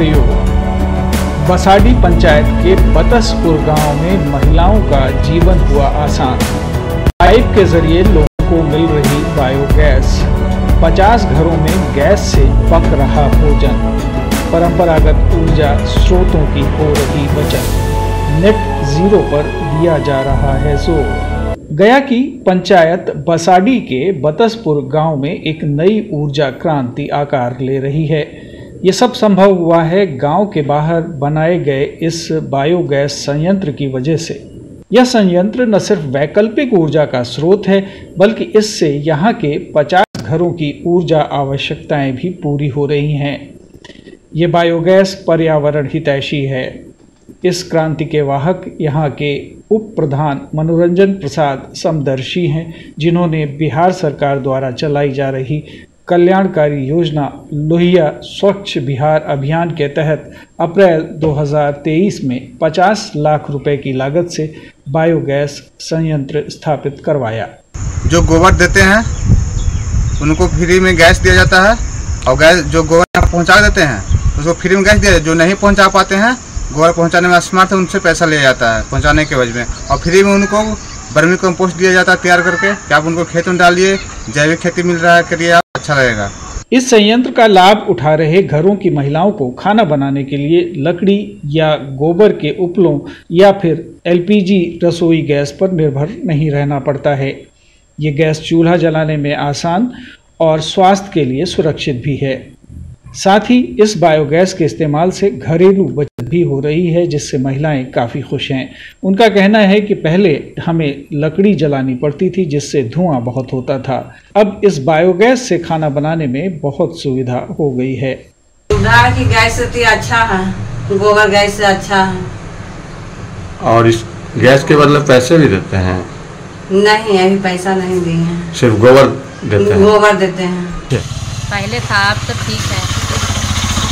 प्रयोग। बसाडी पंचायत के बतसपुर गांव में महिलाओं का जीवन हुआ आसान। पाइप के जरिए लोगों को मिल रही बायोगैस। 50 घरों में गैस से पक रहा भोजन। परंपरागत ऊर्जा स्रोतों की हो रही बचत। नेट जीरो पर दिया जा रहा है जोर। गया की पंचायत बसाडी के बतसपुर गांव में एक नई ऊर्जा क्रांति आकार ले रही है। ये सब संभव हुआ है गांव के बाहर बनाए गए इस बायोगैस संयंत्र की वजह से। यह संयंत्र न सिर्फ वैकल्पिक ऊर्जा का स्रोत है, बल्कि इससे यहाँ के 50 घरों की ऊर्जा आवश्यकताएं भी पूरी हो रही हैं। ये बायोगैस पर्यावरण हितैषी है। इस क्रांति के वाहक यहाँ के उप प्रधान मनोरंजन प्रसाद समदर्शी हैं, जिन्होंने बिहार सरकार द्वारा चलाई जा रही कल्याणकारी योजना लोहिया स्वच्छ बिहार अभियान के तहत अप्रैल 2023 में 50 लाख रुपए की लागत से बायोगैस संयंत्र स्थापित करवाया। जो गोबर देते हैं उनको फ्री में गैस दिया जाता है, और गैस जो गोबर पहुंचा देते हैं उसको फ्री में गैस दिया। जो नहीं पहुंचा पाते हैं, गोबर पहुंचाने में असमर्थ है, उनसे पैसा लिया जाता है पहुंचाने के वजह में, और फ्री में उनको वर्मी कंपोस्ट दिया जाता है तैयार करके कि आप उनको खेत में डालिए, जैविक खेती मिल रहा है, करिए आप, अच्छा रहेगा। इस संयंत्र का लाभ उठा रहे घरों की महिलाओं को खाना बनाने के लिए लकड़ी या गोबर के उपलों या फिर LPG रसोई गैस पर निर्भर नहीं रहना पड़ता है। ये गैस चूल्हा जलाने में आसान और स्वास्थ्य के लिए सुरक्षित भी है। साथ ही इस बायोगैस के इस्तेमाल से घरेलू बचत भी हो रही है, जिससे महिलाएं काफ़ी खुश हैं। उनका कहना है कि पहले हमें लकड़ी जलानी पड़ती थी, जिससे धुआं बहुत होता था। अब इस बायोगैस से खाना बनाने में बहुत सुविधा हो गई है। सुविधा की गैस से अच्छा है, गोबर गैस से अच्छा है। और इस गैस के बदले पैसे भी देते हैं? नहीं, अभी पैसा नहीं दिए हैं, सिर्फ गोबर देते हैं। गोबर देते हैं। पहले था, अब तो ठीक है।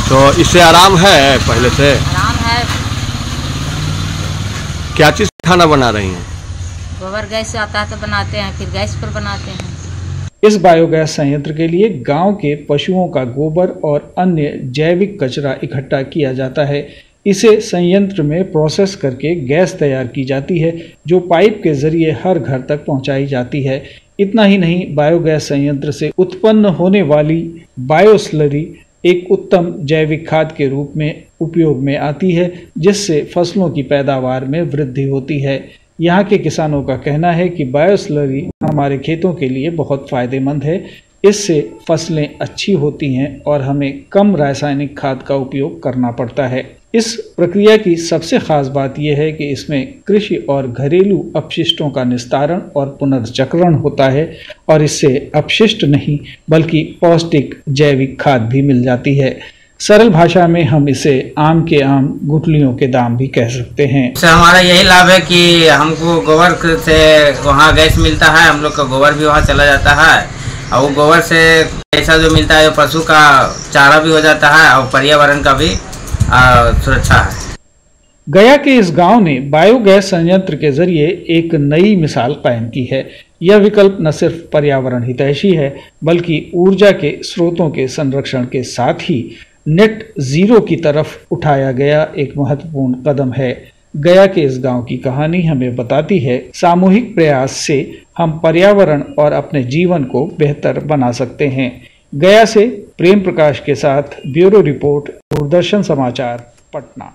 तो इससे आराम है? पहले से आराम है। क्या चीज़ खाना बना रही हैं? गोबर गैस से आता है तो बनाते हैं, फिर गैस पर बनाते हैं। इस बायोगैस संयंत्र के लिए गांव के पशुओं का गोबर और अन्य जैविक कचरा इकट्ठा किया जाता है। इसे संयंत्र में प्रोसेस करके गैस तैयार की जाती है, जो पाइप के जरिए हर घर तक पहुंचाई जाती है। इतना ही नहीं, बायोगैस संयंत्र से उत्पन्न होने वाली बायोस्लरी एक उत्तम जैविक खाद के रूप में उपयोग में आती है, जिससे फसलों की पैदावार में वृद्धि होती है। यहाँ के किसानों का कहना है कि बायोस्लरी हमारे खेतों के लिए बहुत फ़ायदेमंद है। इससे फसलें अच्छी होती हैं और हमें कम रासायनिक खाद का उपयोग करना पड़ता है। इस प्रक्रिया की सबसे खास बात यह है कि इसमें कृषि और घरेलू अपशिष्टों का निस्तारण और पुनर्चक्रण होता है, और इससे अपशिष्ट नहीं बल्कि पौष्टिक जैविक खाद भी मिल जाती है। सरल भाषा में हम इसे आम के आम गुठलियों के दाम भी कह सकते हैं। हमारा यही लाभ है कि हमको गोबर से वहाँ गैस मिलता है, हम लोग का गोबर भी वहाँ चला जाता है, और वो गोबर से पैसा जो मिलता है पशु का चारा भी हो जाता है, और पर्यावरण का भी सुरक्षा है। गया के इस गांव ने बायोगैस संयंत्र के जरिए एक नई मिसाल कायम की है। यह विकल्प न सिर्फ पर्यावरण हितैषी है, बल्कि ऊर्जा के स्रोतों के संरक्षण के साथ ही नेट जीरो की तरफ उठाया गया एक महत्वपूर्ण कदम है। गया के इस गांव की कहानी हमें बताती है, सामूहिक प्रयास से हम पर्यावरण और अपने जीवन को बेहतर बना सकते हैं। गया से प्रेम प्रकाश के साथ ब्यूरो रिपोर्ट, दूरदर्शन समाचार, पटना।